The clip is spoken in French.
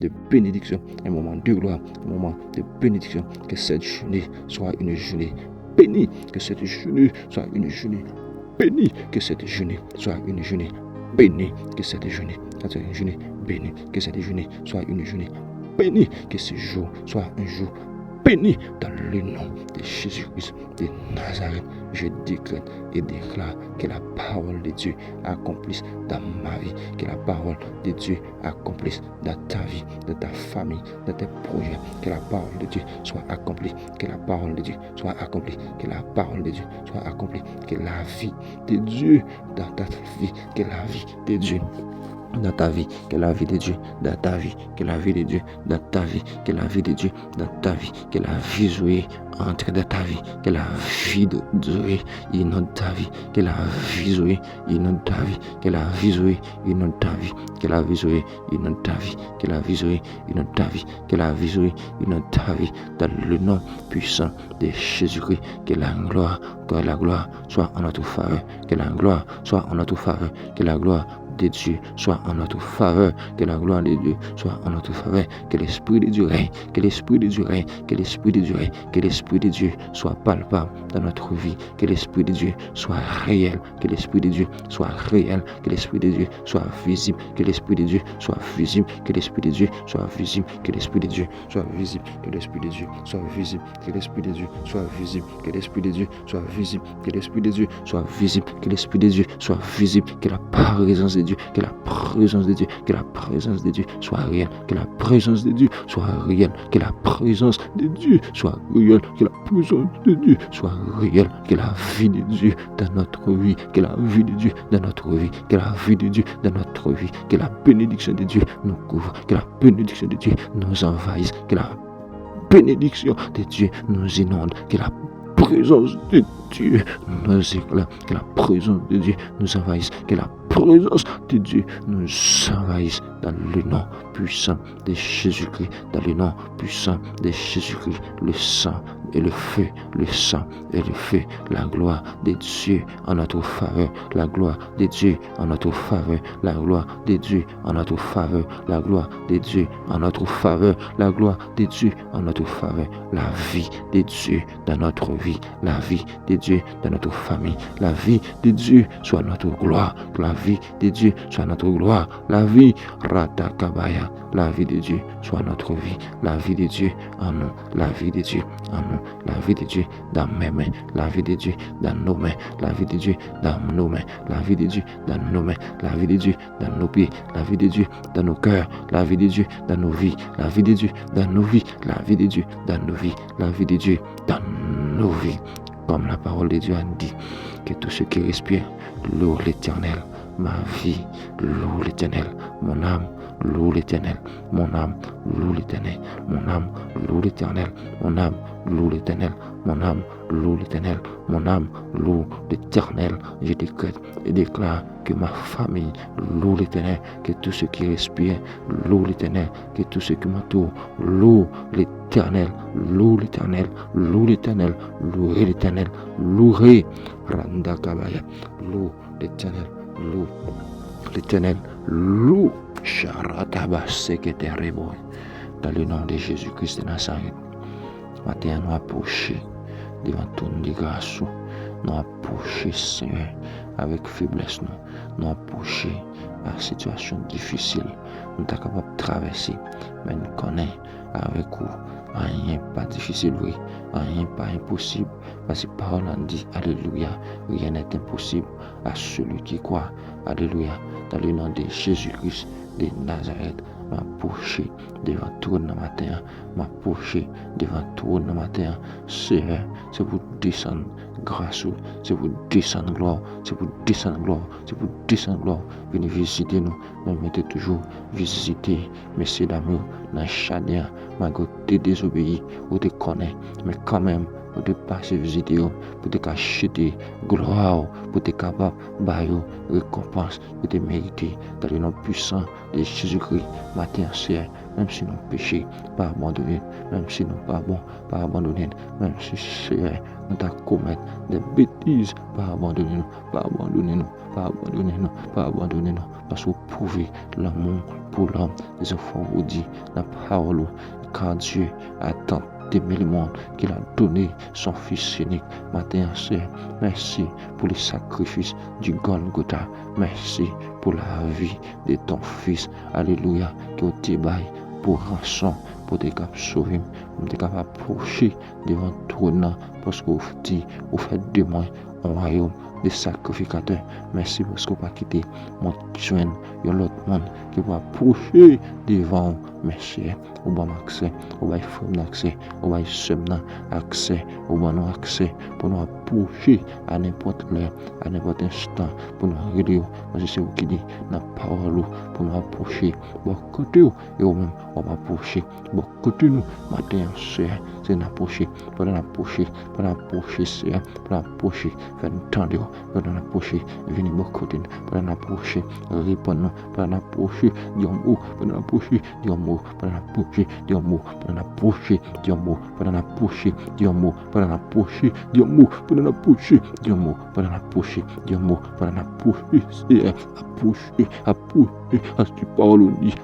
de bénédiction, un moment de gloire, un moment de bénédiction. Que cette journée soit une journée bénie, que cette journée soit une journée bénie, que cette journée soit une journée bénie, que cette journée soit une journée bénie, que cette journée soit une journée bénie, que ce jour soit un jour béni dans le nom de Jésus-Christ de Nazareth. Je décrète et déclare que la parole de Dieu accomplisse dans ma vie, que la parole de Dieu accomplisse dans ta vie, dans ta famille, dans tes projets, que la parole de Dieu soit accomplie, que la parole de Dieu soit accomplie, que la parole de Dieu soit accomplie, que la vie de Dieu dans ta vie, que la vie de Dieu dans ta vie, que la vie de Dieu dans ta vie, que la vie de Dieu dans ta vie, que la vie de Dieu dans ta vie, que la vie Zoé entre dans ta vie, que la vie de Zoé inonde ta vie, que la vie Zoé inonde ta vie, que la vie Zoé inonde ta vie, que la vie Zoé inonde ta vie, que la vie Zoé inonde ta vie, que la vie Zoé inonde ta vie, dans le nom puissant de Jésus-Christ, que la gloire soit en notre faveur, que la gloire soit en notre faveur, que la gloire de Dieu soit en notre faveur, que la gloire de Dieu soit en notre faveur, que l'Esprit de Dieu règne, que l'Esprit de Dieu règne, que l'Esprit de Dieu règne, que l'Esprit de Dieu soit palpable dans notre vie, que l'Esprit de Dieu soit réel, que l'Esprit de Dieu soit réel, que l'Esprit de Dieu soit visible, que l'Esprit de Dieu soit visible, que l'Esprit de Dieu soit visible, que l'Esprit de Dieu soit visible, que l'Esprit de Dieu soit visible, que l'Esprit de Dieu soit visible, que l'Esprit de Dieu soit visible, que l'Esprit de Dieu soit visible, que l'Esprit de Dieu soit visible, que la présence de Dieu, que la présence de Dieu, que la présence de Dieu soit réelle, que la présence de Dieu soit réelle, que la présence de Dieu soit réelle, que la présence de Dieu soit réelle, que la vie de Dieu dans notre vie, que la vie de Dieu dans notre vie, que la vie de Dieu dans notre vie, que la bénédiction de Dieu nous couvre, que la bénédiction de Dieu nous envahisse, que la bénédiction de Dieu nous inonde, que la présence de Dieu nous éclaire, que la présence de Dieu nous envahisse, que la présence de Dieu nous envahisse dans le nom puissant de Jésus-Christ, dans le nom puissant de Jésus-Christ, le sang et le feu, le sang et le feu, la gloire de Dieu en notre faveur, la gloire de Dieu en notre faveur, la gloire de Dieu en notre faveur, la gloire de Dieu en notre faveur, la gloire de Dieu en notre faveur, la vie de Dieu dans notre vie, la vie de Dieu dans notre famille, la vie de Dieu soit notre gloire, la vie de Dieu soit notre gloire, la vie Ratakabaya, la vie de Dieu soit notre vie, la vie de Dieu en nous, la vie de Dieu en nous, la vie de Dieu dans mes mains, la vie de Dieu dans nos mains, la vie de Dieu dans nos mains, la vie de Dieu dans nos mains, la vie de Dieu dans nos pieds, la vie de Dieu dans nos cœurs, la vie de Dieu dans nos vies, la vie de Dieu dans nos vies, la vie de Dieu dans nos vies, la vie de Dieu dans nos vies. Comme la parole de Dieu a dit, que tout ce qui respire loue l'Éternel, ma vie loue l'Éternel, mon âme loue l'Éternel, mon âme loue l'Éternel, mon âme loue l'Éternel, mon âme loue l'Éternel, mon âme loue l'Éternel, mon âme loue l'Éternel. Je décrète et déclare que ma famille loue l'Éternel, que tout ce qui respire loue l'Éternel, que tout ce qui m'entoure loue l'Éternel, loue l'Éternel, loue l'Éternel, louez l'Éternel, louez Randa Kabaya, loue l'Éternel, loue l'Éternel, loue Sharataba Seketereboy. Dans le nom de Jésus-Christ de Nazareth, matin nous approcher devant ton de grâce, nous approcher Seigneur avec faiblesse, nous approcher à situation difficile, nous sommes capables de traverser, mais nous connaissons avec vous, rien pas difficile, oui, rien pas impossible, parce que la parole en dit, alléluia, rien n'est impossible à celui qui croit, alléluia, dans le nom de Jésus-Christ de Nazareth, m'approcher devant toi dans le matin, m'approcher devant toi dans le matin, Seigneur, c'est pour descendre grâce, c'est pour descendre gloire, c'est pour descendre gloire, c'est pour descendre gloire, venez visiter nous, nous mettez toujours visiter, messieurs d'amour, dans chadien, malgré que tu désobéis, ou tu connais, mais quand même, pour te passer visiter, pour te acheter gloire, pour te capable de récompense, pour te mériter dans le nom puissant de Jésus-Christ. Matin, Seigneur, même si nous péchons, pas abandonner, même si nous pas bon, pas abandonner, même si c'est nous t'a commettre des bêtises, pas abandonner nous, pas abandonner nous, pas abandonner nous, pas abandonner nous, parce que prouver l'amour pour l'homme, les enfants vous dit la parole, car Dieu a tant aimé le monde qu'il a donné son Fils unique. Matin, c'est merci pour le sacrifice du Golgotha. Merci pour la vie de ton Fils. Alléluia, qui au débat pour rançon, pour te sauver, pour te approcher devant trône, parce que vous dit, vous faites de moi un royaume de sacrificateurs. Merci parce que vous pas quitté mon joint, l'autre monde qui va approcher devant. Merci, au bon accès, au bon femme d'accès, au bon somme accès, au bon accès pour nous approcher à n'importe l'heure, à n'importe instant, pour nous aider. Parce que c'est vous qui dit la parole pour nous approcher. Bon côté et au même on va approcher. Bon côté nous matin c'est n'approcher, pour l'approcher, pour l'approcher c'est pour l'approcher, faire entendre, pour l'approcher, venir bon côté, pour l'approcher, répondre, pour l'approcher, dire mot, pour l'approcher, dire mot, pour l'approcher, dire mot, pour l'approcher, dire mot, pour l'approcher, dire mot, pour l'approcher, dire mot, pour l'approcher, dire mot, pour l'approcher, dire mot, pour l'approcher, c'est approcher, approcher, à ce parole dit.